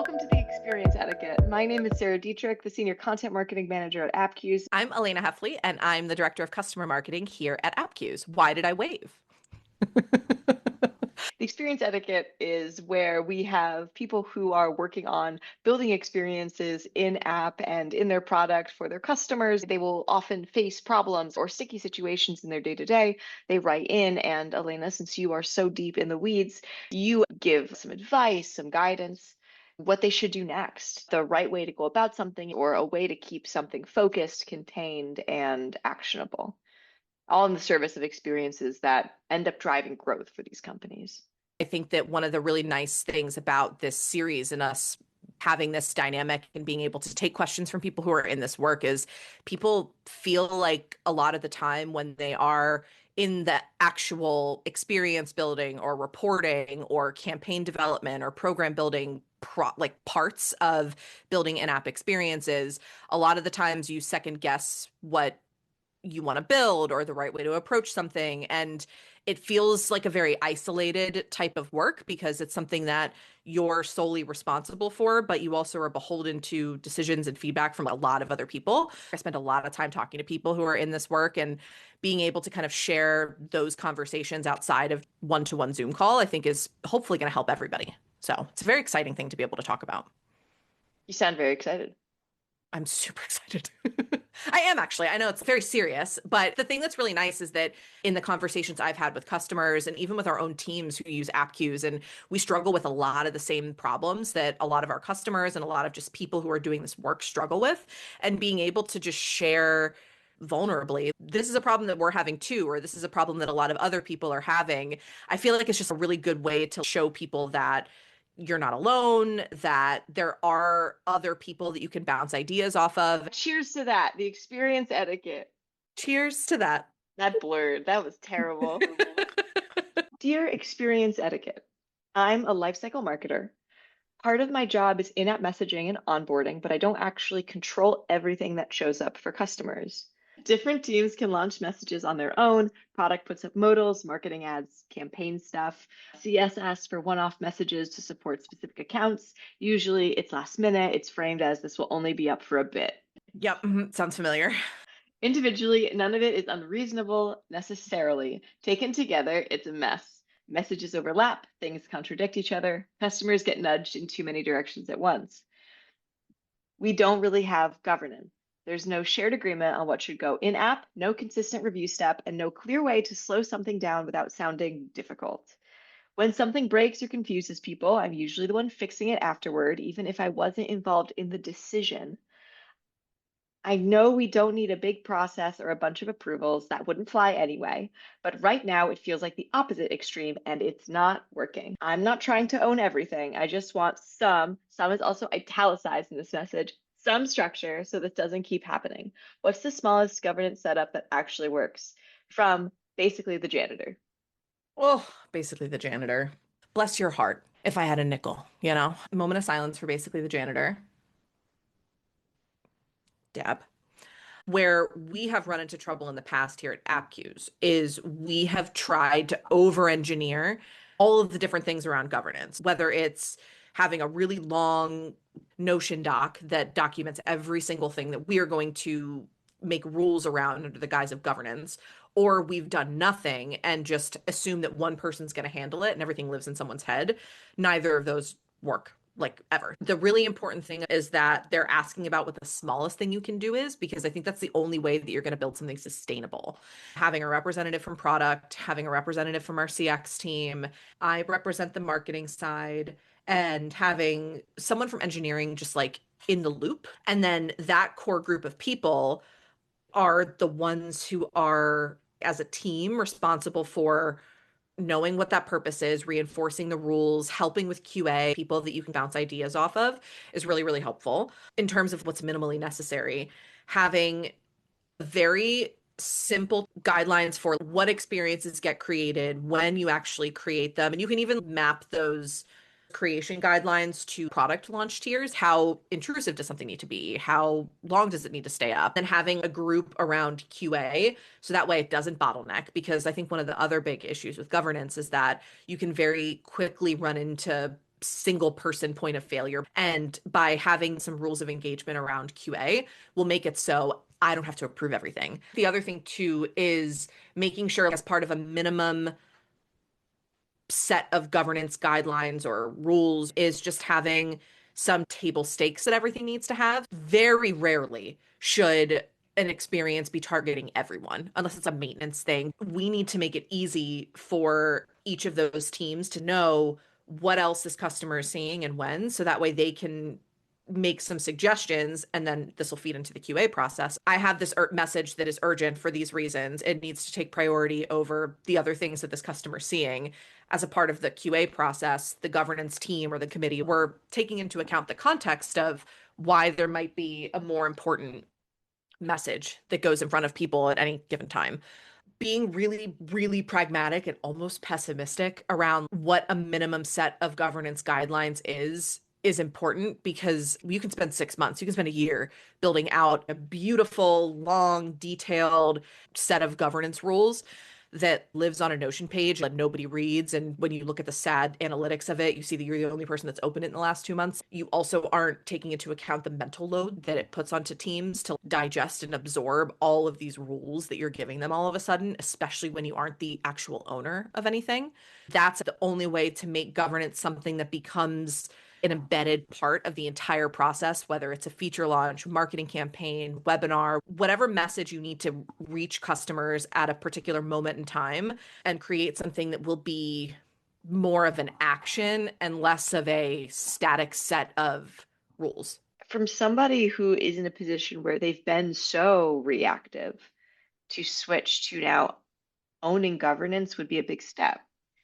Welcome to the Experience Etiquette. My name is Sarah Dietrich, the Senior Content Marketing Manager at Appcues. I'm Elana Heffley, and I'm the Director of Customer Marketing here at Appcues. Why did I wave? The Experience Etiquette is where we have people who are working on building experiences in app and in their product for their customers. They will often face problems or sticky situations in their day-to-day. They write in, and Elana, since you are so deep in the weeds, you give some advice, some guidance, what they should do next, the right way to go about something, or a way to keep something focused, contained, and actionable, all in the service of experiences that end up driving growth for these companies. I think that one of the really nice things about this series and us having this dynamic and being able to take questions from people who are in this work is people feel like a lot of the time when they are in the actual experience building or reporting or campaign development or program building like parts of building in-app experiences, a lot of the times you second guess what you want to build or the right way to approach something. And it feels like a very isolated type of work because it's something that you're solely responsible for, but you also are beholden to decisions and feedback from a lot of other people. I spend a lot of time talking to people who are in this work, and being able to kind of share those conversations outside of one-to-one Zoom call, I think is hopefully going to help everybody. So it's a very exciting thing to be able to talk about. You sound very excited. I'm super excited. I am actually. I know it's very serious, but the thing that's really nice is that in the conversations I've had with customers and even with our own teams who use Appcues, and we struggle with a lot of the same problems that a lot of our customers and a lot of just people who are doing this work struggle with, and being able to just share vulnerably, this is a problem that we're having too, or this is a problem that a lot of other people are having. I feel like it's just a really good way to show people that you're not alone, that there are other people that you can bounce ideas off of. Cheers to that. The Experience Etiquette. Cheers to that. That blurred. That was terrible. Dear Experience Etiquette, I'm a lifecycle marketer. Part of my job is in-app messaging and onboarding, but I don't actually control everything that shows up for customers. Different teams can launch messages on their own. Product puts up modals, marketing ads, campaign stuff. CS asks for one-off messages to support specific accounts. Usually it's last minute. It's framed as this will only be up for a bit. Yep, sounds familiar. Individually, none of it is unreasonable necessarily. Taken together, it's a mess. Messages overlap, things contradict each other, customers get nudged in too many directions at once. We don't really have governance. There's no shared agreement on what should go in app, no consistent review step, and no clear way to slow something down without sounding difficult. When something breaks or confuses people, I'm usually the one fixing it afterward, even if I wasn't involved in the decision. I know we don't need a big process or a bunch of approvals. That wouldn't fly anyway. But right now, it feels like the opposite extreme, and it's not working. I'm not trying to own everything. I just want some is also italicized in this message, some structure so this doesn't keep happening. What's the smallest governance setup that actually works? From basically the janitor. Well, basically the janitor. Bless your heart. If I had a nickel, A moment of silence for basically the janitor. Dab. Where we have run into trouble in the past here at Appcues is we have tried to over-engineer all of the different things around governance, whether it's having a really long Notion doc that documents every single thing that we are going to make rules around under the guise of governance, or we've done nothing and just assume that one person's going to handle it and everything lives in someone's head. Neither of those work like ever. The really important thing is that they're asking about what the smallest thing you can do is, because I think that's the only way that you're going to build something sustainable. Having a representative from product, having a representative from our CX team, I represent the marketing side, and having someone from engineering just like in the loop. And then that core group of people are the ones who are, as a team, responsible for knowing what that purpose is, reinforcing the rules, helping with QA, people that you can bounce ideas off of is really, really helpful. In terms of what's minimally necessary, having very simple guidelines for what experiences get created, when you actually create them. And you can even map those creation guidelines to product launch tiers. How intrusive does something need to be? How long does it need to stay up? And having a group around QA so that way it doesn't bottleneck. Because I think one of the other big issues with governance is that you can very quickly run into single person point of failure. And by having some rules of engagement around QA will make it so I don't have to approve everything. The other thing too is making sure as part of a minimum set of governance guidelines or rules is just having some table stakes that everything needs to have. Very rarely should an experience be targeting everyone unless it's a maintenance thing. We need to make it easy for each of those teams to know what else this customer is seeing and when, so that way they can make some suggestions, and then this will feed into the QA process. I have this message that is urgent for these reasons. It needs to take priority over the other things that this customer is seeing. As a part of the QA process, the governance team or the committee, we're taking into account the context of why there might be a more important message that goes in front of people at any given time. Being really, really pragmatic and almost pessimistic around what a minimum set of governance guidelines is important, because you can spend 6 months, you can spend a year building out a beautiful, long, detailed set of governance rules that lives on a Notion page that nobody reads. And when you look at the sad analytics of it, you see that you're the only person that's opened it in the last 2 months. You also aren't taking into account the mental load that it puts onto teams to digest and absorb all of these rules that you're giving them all of a sudden, especially when you aren't the actual owner of anything. That's the only way to make governance something that becomes an embedded part of the entire process, whether it's a feature launch, marketing campaign, webinar, whatever message you need to reach customers at a particular moment in time, and create something that will be more of an action and less of a static set of rules. From somebody who is in a position where they've been so reactive, to switch to now owning governance would be a big step.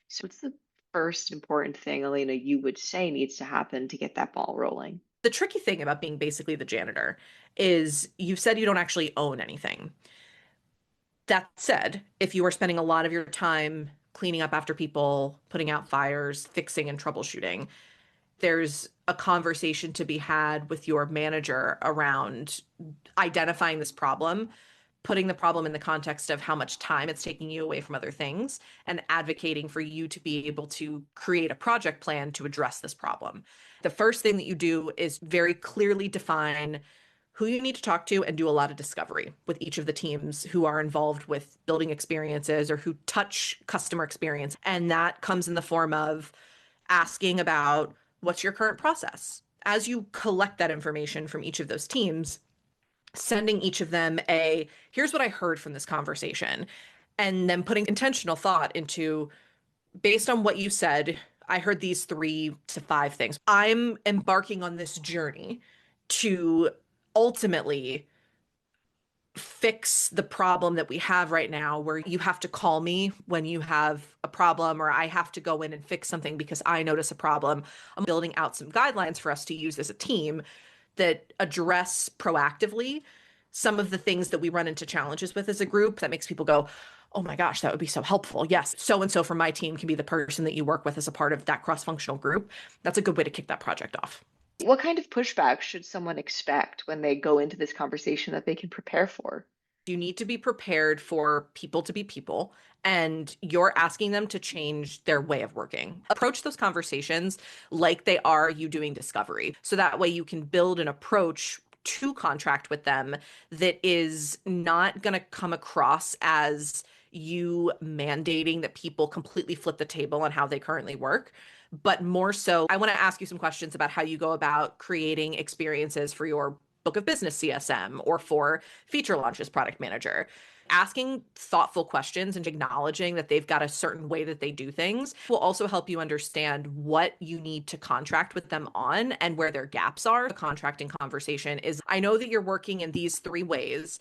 So, what's the first important thing, Elena, you would say needs to happen to get that ball rolling? The tricky thing about being basically the janitor is you've said you don't actually own anything. That said, if you are spending a lot of your time cleaning up after people, putting out fires, fixing and troubleshooting, there's a conversation to be had with your manager around identifying this problem, putting the problem in the context of how much time it's taking you away from other things, and advocating for you to be able to create a project plan to address this problem. The first thing that you do is very clearly define who you need to talk to and do a lot of discovery with each of the teams who are involved with building experiences or who touch customer experience. And that comes in the form of asking about what's your current process. As you collect that information from each of those teams, sending each of them a here's what I heard from this conversation, and then putting intentional thought into, based on what you said, I heard these 3 to 5 things. I'm embarking on this journey to ultimately fix the problem that we have right now, where you have to call me when you have a problem, or I have to go in and fix something because I notice a problem. I'm building out some guidelines for us to use as a team that address proactively some of the things that we run into challenges with as a group that makes people go, oh my gosh, that would be so helpful. Yes, so and so from my team can be the person that you work with as a part of that cross-functional group. That's a good way to kick that project off. What kind of pushback should someone expect when they go into this conversation that they can prepare for? You need to be prepared for people to be people, and you're asking them to change their way of working. Approach those conversations like they are you doing discovery. So that way you can build an approach to contract with them that is not going to come across as you mandating that people completely flip the table on how they currently work, but more so, I want to ask you some questions about how you go about creating experiences for your book of business CSM or for feature launches product manager. Asking thoughtful questions and acknowledging that they've got a certain way that they do things will also help you understand what you need to contract with them on and where their gaps are. The contracting conversation is, I know that you're working in these 3 ways.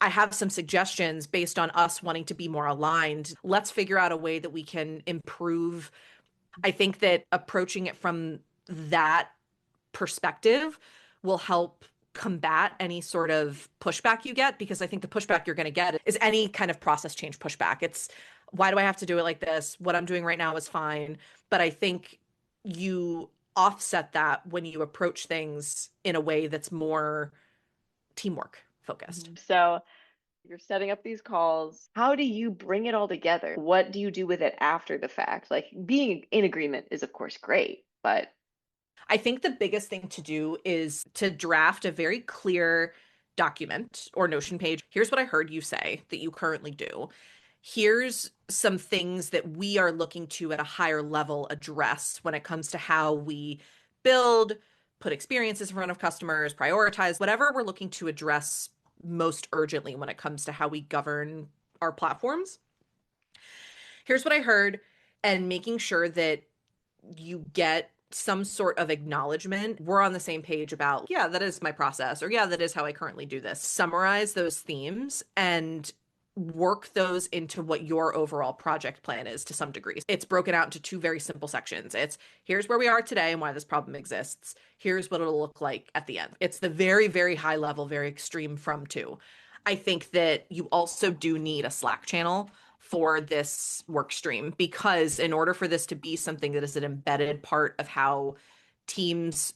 I have some suggestions based on us wanting to be more aligned. Let's figure out a way that we can improve. I think that approaching it from that perspective will help combat any sort of pushback you get, because I think the pushback you're going to get is any kind of process change pushback. It's, why do I have to do it like this? What I'm doing right now is fine. But I think you offset that when you approach things in a way that's more teamwork focused. So, you're setting up these calls. How do you bring it all together? What do you do with it after the fact? Like, being in agreement is, of course, great, But I think the biggest thing to do is to draft a very clear document or Notion page. Here's what I heard you say that you currently do. Here's some things that we are looking to at a higher level address when it comes to how we build, put experiences in front of customers, prioritize, whatever we're looking to address most urgently when it comes to how we govern our platforms. Here's what I heard, and making sure that you get some sort of acknowledgement. We're on the same page about, yeah, that is my process, or yeah, that is how I currently do this. Summarize those themes and work those into what your overall project plan is to some degree. It's broken out into two very simple sections. It's here's where we are today and why this problem exists. Here's what it'll look like at the end. It's the very, very high level, very extreme from two. I think that you also do need a Slack channel for this work stream because in order for this to be something that is an embedded part of how teams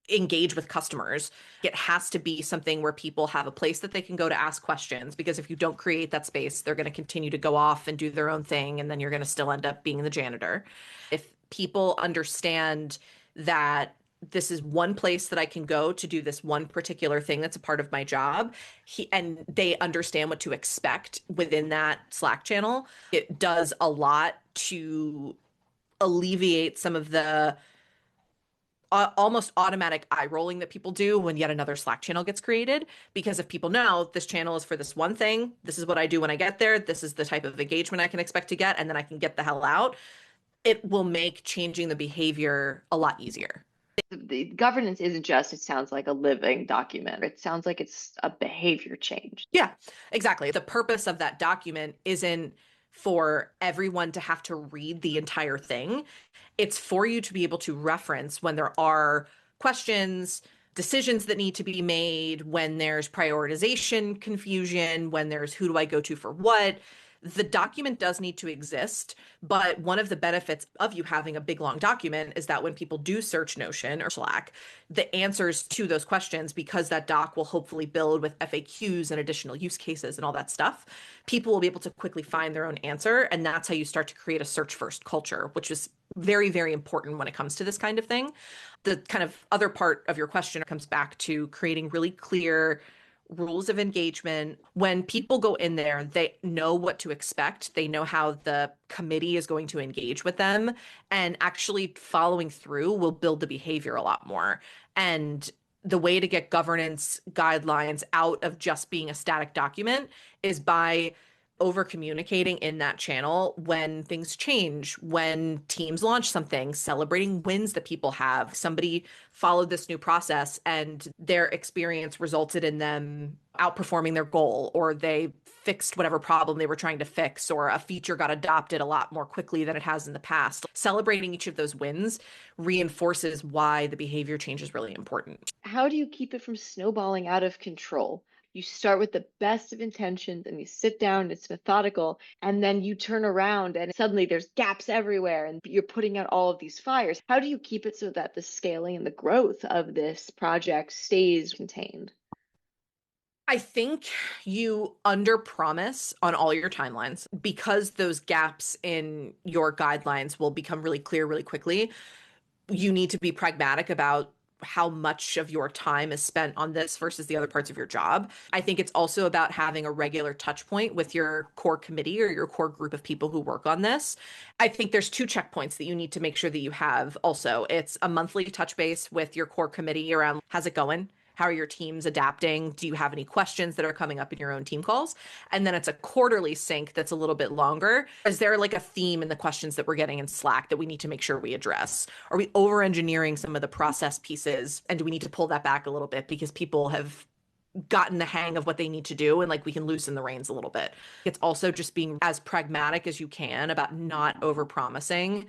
engage with customers, it has to be something where people have a place that they can go to ask questions, because if you don't create that space, they're going to continue to go off and do their own thing, and then you're going to still end up being the janitor. If people understand that this is one place that I can go to do this one particular thing that's a part of my job, and they understand what to expect within that Slack channel, it does a lot to alleviate some of the almost automatic eye rolling that people do when yet another Slack channel gets created. Because if people know this channel is for this one thing, this is what I do when I get there, this is the type of engagement I can expect to get, and then I can get the hell out, it will make changing the behavior a lot easier. the governance isn't just, it sounds like a living document. It sounds like it's a behavior change. Yeah, exactly. The purpose of that document isn't for everyone to have to read the entire thing. It's for you to be able to reference when there are questions, decisions that need to be made, when there's prioritization confusion, when there's who do I go to for what. The document does need to exist, but one of the benefits of you having a big long document is that when people do search Notion or Slack, the answers to those questions, because that doc will hopefully build with FAQs and additional use cases and all that stuff, people will be able to quickly find their own answer. And that's how you start to create a search first culture, which is very, very important when it comes to this kind of thing. The kind of other part of your question comes back to creating really clear rules of engagement. When people go in there, they know what to expect. They know how the committee is going to engage with them, and actually following through will build the behavior a lot more. And the way to get governance guidelines out of just being a static document is by over communicating in that channel when things change, when teams launch something, celebrating wins that people have. Somebody followed this new process and their experience resulted in them outperforming their goal, or they fixed whatever problem they were trying to fix, or a feature got adopted a lot more quickly than it has in the past. Celebrating each of those wins reinforces why the behavior change is really important. How do you keep it from snowballing out of control? You start with the best of intentions and you sit down, it's methodical, and then you turn around and suddenly there's gaps everywhere and you're putting out all of these fires. How do you keep it so that the scaling and the growth of this project stays contained? I think you under promise on all your timelines, because those gaps in your guidelines will become really clear really quickly. You need to be pragmatic about how much of your time is spent on this versus the other parts of your job. I think it's also about having a regular touch point with your core committee or your core group of people who work on this. I think there's two checkpoints that you need to make sure that you have also. It's a monthly touch base with your core committee around how's it going? How are your teams adapting? Do you have any questions that are coming up in your own team calls? And then it's a quarterly sync that's a little bit longer. Is there like a theme in the questions that we're getting in Slack that we need to make sure we address? Are we over engineering some of the process pieces? And do we need to pull that back a little bit because people have gotten the hang of what they need to do, and like we can loosen the reins a little bit? It's also just being as pragmatic as you can about not over promising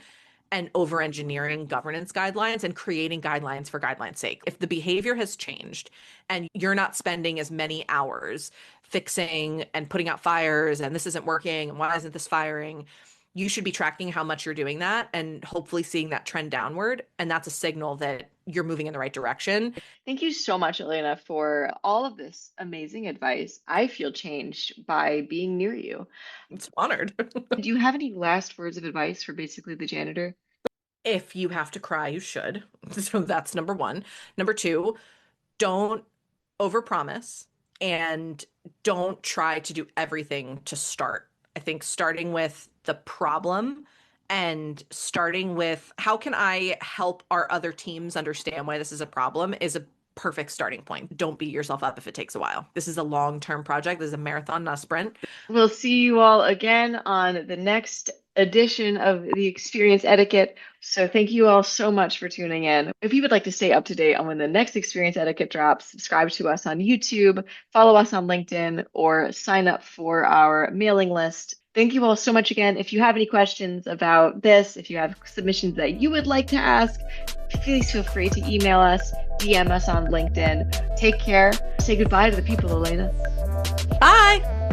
and over engineering governance guidelines and creating guidelines for guidelines' sake. If the behavior has changed and you're not spending as many hours fixing and putting out fires and this isn't working and why isn't this firing, you should be tracking how much you're doing that and hopefully seeing that trend downward. And that's a signal that you're moving in the right direction. Thank you so much, Elena, for all of this amazing advice. I feel changed by being near you. It's honored. Do you have any last words of advice for basically the janitor? If you have to cry, you should. So that's number one. Number two, don't overpromise and don't try to do everything to start. I think starting with the problem and starting with how can I help our other teams understand why this is a problem is a perfect starting point. Don't beat yourself up if it takes a while. This is a long-term project. This is a marathon, not a sprint. We'll see you all again on the next edition of the Experience Etiquette. So thank you all so much for tuning in. If you would like to stay up to date on when the next Experience Etiquette drops, subscribe to us on YouTube, follow us on LinkedIn, or sign up for our mailing list. Thank you all so much again. If you have any questions about this, if you have submissions that you would like to ask, please feel free to email us, DM us on LinkedIn. Take care. Say goodbye to the people, Elena. Bye.